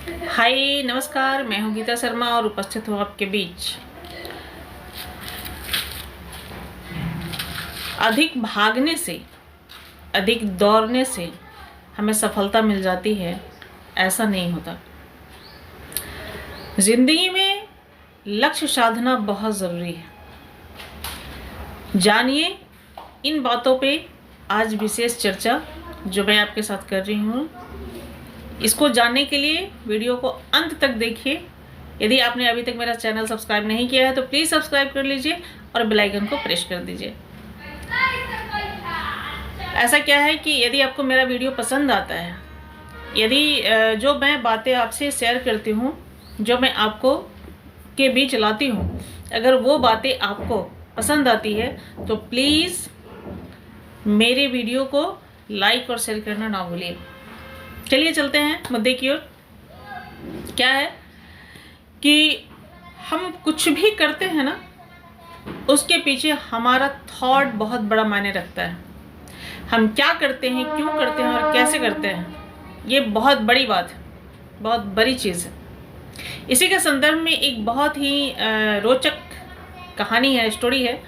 हाय नमस्कार, मैं हूँ गीता शर्मा और उपस्थित हूँ आपके बीच। अधिक भागने से, अधिक दौड़ने से हमें सफलता मिल जाती है, ऐसा नहीं होता। जिंदगी में लक्ष्य साधना बहुत ज़रूरी है। जानिए इन बातों पे आज विशेष चर्चा जो मैं आपके साथ कर रही हूँ। इसको जानने के लिए वीडियो को अंत तक देखिए। यदि आपने अभी तक मेरा चैनल सब्सक्राइब नहीं किया है तो प्लीज़ सब्सक्राइब कर लीजिए और बेल आइकन को प्रेस कर दीजिए। ऐसा क्या है कि यदि आपको मेरा वीडियो पसंद आता है, यदि जो मैं बातें आपसे शेयर करती हूँ, जो मैं आपको के बीच लाती हूँ, अगर वो बातें आपको पसंद आती है तो प्लीज़ मेरे वीडियो को लाइक और शेयर करना ना भूलिए। चलिए चलते हैं मुद्दे की ओर। क्या है कि हम कुछ भी करते हैं ना, उसके पीछे हमारा थॉट बहुत बड़ा मायने रखता है। हम क्या करते हैं, क्यों करते हैं और कैसे करते हैं, ये बहुत बड़ी बात है, बहुत बड़ी चीज़ है। इसी के संदर्भ में एक बहुत ही रोचक कहानी है, स्टोरी है,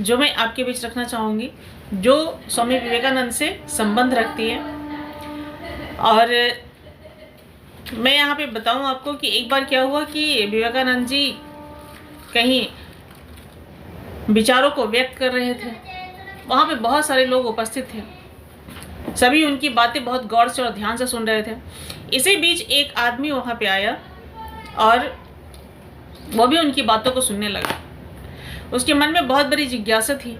जो मैं आपके बीच रखना चाहूँगी, जो स्वामी विवेकानंद से संबंध रखती है। और मैं यहाँ पे बताऊँ आपको कि एक बार क्या हुआ कि विवेकानंद जी कहीं विचारों को व्यक्त कर रहे थे। वहाँ पे बहुत सारे लोग उपस्थित थे, सभी उनकी बातें बहुत गौर से और ध्यान से सुन रहे थे। इसी बीच एक आदमी वहाँ पे आया और वो भी उनकी बातों को सुनने लगा। उसके मन में बहुत बड़ी जिज्ञासा थी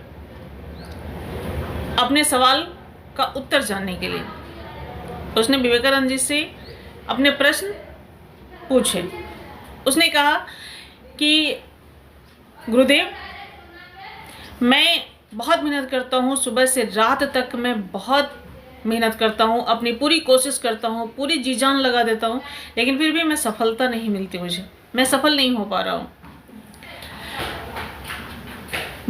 अपने सवाल का उत्तर जानने के लिए। उसने विवेकानंद जी से अपने प्रश्न पूछे। उसने कहा कि गुरुदेव, मैं बहुत मेहनत करता हूँ, सुबह से रात तक मैं बहुत मेहनत करता हूँ, अपनी पूरी कोशिश करता हूँ, पूरी जी जान लगा देता हूँ, लेकिन फिर भी मैं सफलता नहीं मिलती, मैं सफल नहीं हो पा रहा हूँ।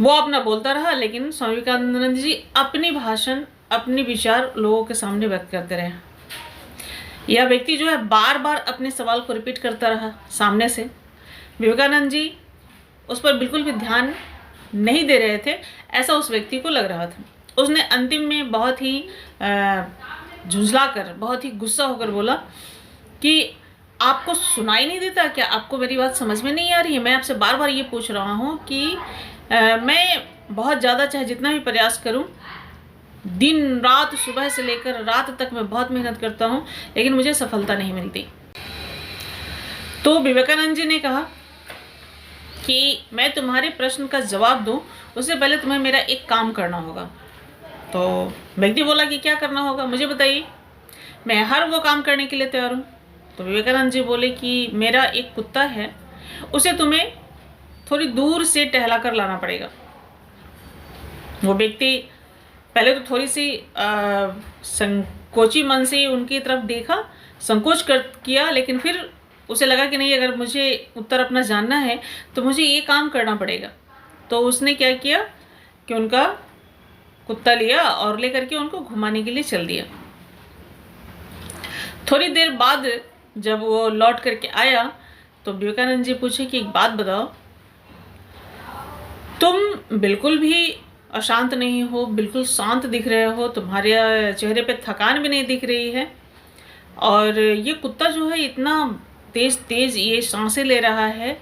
वो अपना बोलता रहा, लेकिन स्वामी विवेकानंद जी अपनी भाषण, अपने विचार लोगों के सामने व्यक्त करते रहे। यह व्यक्ति जो है बार बार अपने सवाल को रिपीट करता रहा सामने से। विवेकानंद जी उस पर बिल्कुल भी ध्यान नहीं दे रहे थे, ऐसा उस व्यक्ति को लग रहा था। उसने अंतिम में बहुत ही झुंझला कर, बहुत ही गुस्सा होकर बोला कि आपको सुनाई नहीं देता क्या? आपको मेरी बात समझ में नहीं आ रही है? मैं आपसे बार बार ये पूछ रहा हूँ कि मैं बहुत ज़्यादा, चाहे जितना भी प्रयास करूँ, दिन रात, सुबह से लेकर रात तक मैं बहुत मेहनत करता हूँ, लेकिन मुझे सफलता नहीं मिलती। तो विवेकानंद जी ने कहा कि मैं तुम्हारे प्रश्न का जवाब दूं, उससे पहले तुम्हें मेरा एक काम करना होगा। तो व्यक्ति बोला कि क्या करना होगा, मुझे बताइए, मैं हर वो काम करने के लिए तैयार हूँ। तो विवेकानंद जी बोले कि मेरा एक कुत्ता है, उसे तुम्हें थोड़ी दूर से टहला कर लाना पड़ेगा। वो व्यक्ति पहले तो थोड़ी सी संकोची मन से उनकी तरफ देखा, संकोच किया, लेकिन फिर उसे लगा कि नहीं, अगर मुझे उत्तर अपना जानना है तो मुझे ये काम करना पड़ेगा। तो उसने क्या किया कि उनका कुत्ता लिया और लेकर के उनको घुमाने के लिए चल दिया। थोड़ी देर बाद जब वो लौट करके आया तो विवेकानंद जी पूछे कि एक बात बताओ, तुम बिल्कुल भी अशांत नहीं हो, बिल्कुल शांत दिख रहे हो, तुम्हारे चेहरे पे थकान भी नहीं दिख रही है, और ये कुत्ता जो है इतना तेज तेज ये सांसें ले रहा है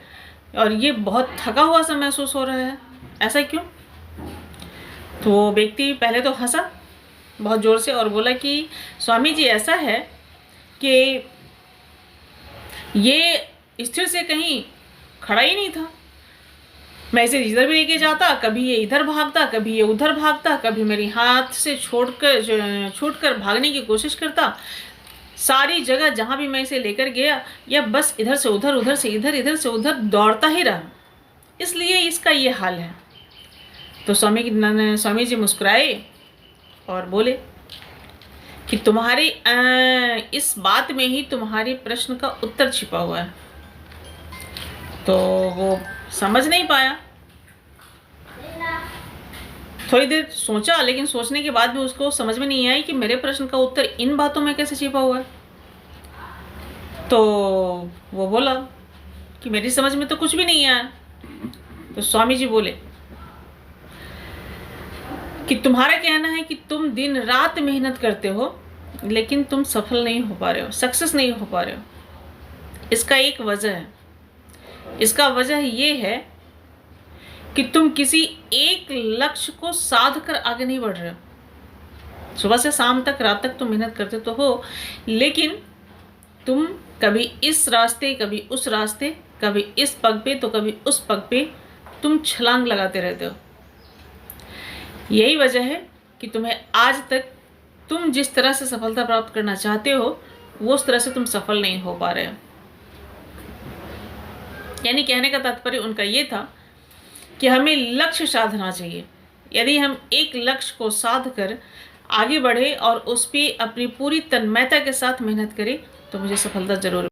और ये बहुत थका हुआ सा महसूस हो रहा है, ऐसा क्यों? तो वो व्यक्ति पहले तो हंसा बहुत ज़ोर से और बोला कि स्वामी जी, ऐसा है कि ये स्थिर से कहीं खड़ा ही नहीं था। मैं इसे इधर भी लेके जाता, कभी ये इधर भागता, कभी ये उधर भागता, कभी मेरी हाथ से छूटकर भागने की कोशिश करता। सारी जगह जहाँ भी मैं इसे लेकर गया, यह बस इधर से उधर, उधर से इधर, इधर से उधर दौड़ता ही रहा, इसलिए इसका ये हाल है। तो स्वामी जी मुस्कुराए और बोले कि तुम्हारी इस बात में ही तुम्हारे प्रश्न का उत्तर छिपा हुआ है। तो वो समझ नहीं पाया, थोड़ी देर सोचा, लेकिन सोचने के बाद भी उसको समझ में नहीं आया कि मेरे प्रश्न का उत्तर इन बातों में कैसे छिपा हुआ है। तो वो बोला कि मेरी समझ में तो कुछ भी नहीं आया। तो स्वामी जी बोले कि तुम्हारा कहना है कि तुम दिन रात मेहनत करते हो लेकिन तुम सफल नहीं हो पा रहे हो, सक्सेस नहीं हो पा रहे हो। इसका एक वजह है, इसका वजह ये है कि तुम किसी एक लक्ष्य को साध कर आगे नहीं बढ़ रहे हो। सुबह से शाम तक, रात तक तुम मेहनत करते तो हो, लेकिन तुम कभी इस रास्ते, कभी उस रास्ते, कभी इस पग पे तो कभी उस पग पे तुम छलांग लगाते रहते हो। यही वजह है कि तुम्हें आज तक तुम जिस तरह से सफलता प्राप्त करना चाहते हो वो उस तरह से तुम सफल नहीं हो पा रहे हो। यानी कहने का तात्पर्य उनका ये था कि हमें लक्ष्य साधना चाहिए। यदि हम एक लक्ष्य को साध कर आगे बढ़े और उस पर अपनी पूरी तन्मयता के साथ मेहनत करें तो मुझे सफलता जरूर